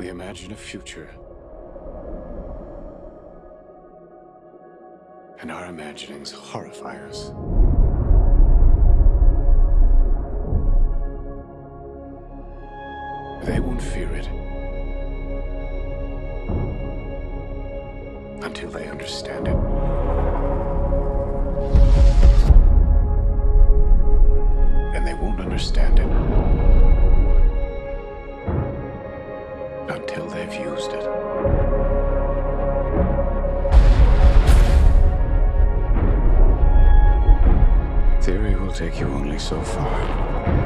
We imagine a future. And our imaginings horrify us. They won't fear it until they understand it. And they won't understand it until they've used it. Theory will take you only so far.